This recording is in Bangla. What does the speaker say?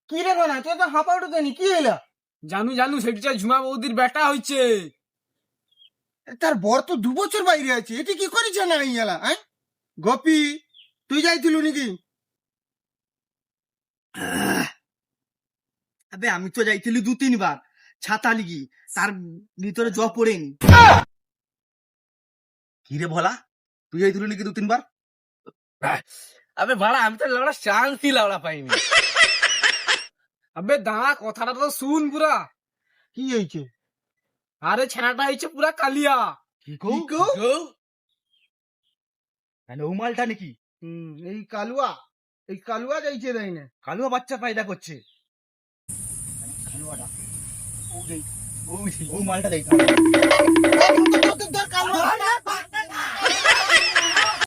কি রে বানা, তুই তো হাঁপা উঠে দেনি, কি হইলা? জানু সেটা ঝুমা বৌদির বেটা হচ্ছে। তার বর তো 2 বছর বাইরে আছে, এটি কি করেছে না ইয়ালা? গোপি, তুই যাইতিলু নাকি? আবে আমি তো যাইছিলি 2-3 বার ছাতা লিগি, তার ভিতরে জব পড়েনি। কি রে ভোলা, তুই যাইছিলি নাকি 2-3 বার? আবে ভাড়া আমি তো লাউড়া চান্সই লাউড়া পাইনি। আবে দাঁড়া, কথাটা তো শুন পুরা। কি হয়েছে? আরে ছেনাটা হয়েছে পুরা কালিয়া। কি কও? মানে ও মালটা নাকি? এই কালুয়া যাইছে তাই না? কালুয়া বাচ্চা পায়দা করছে। কালুয়াটা ও মালটা দেখ। কালুয়া